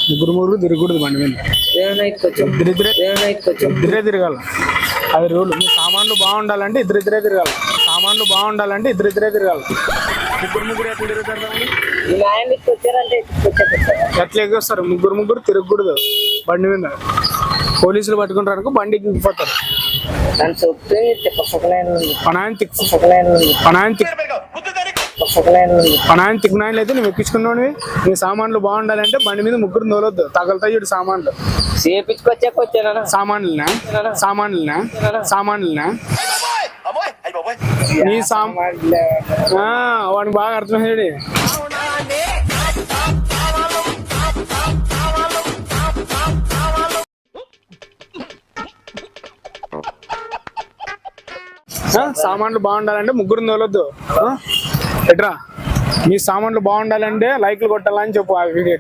ముగ్గురు తిరగకూడదు బండి మీద. ఇద్దరే తిరగాల. అది రూల్. మీ సామాన్లు బాగుండాలంటే ఇద్దరిద్దరే తిరగాలి. ఇద్దరిద్దరే తిరగాలి. ముగ్గురు ఎట్లా తిరుగుతారు? ఎట్లా ఎగ్గొస్తారు? ముగ్గురు తిరగకూడదు బండి మీద. పోలీసులు పట్టుకుంటారు అనుకో బండి ఎక్కిపోతారు. పనాయన తిక్కునాయలు అయితే నువ్వు ఎక్కించుకున్నావు. నీ సామాన్లు బాగుండాలంటే బండి మీద ముగ్గురు తోలొద్దు. తగలుతాయి చూడు సామాన్లు. సామాన్లునా నీ వాడికి బాగా అర్థమయ్యాడు. సామాన్లు బాగుండాలంటే ముగ్గురు తోలొద్దు. ఎట్రా మీ సామాన్లు బాగుండాలంటే లైక్లు కొట్టాలని చెప్పు ఆ వీడియో.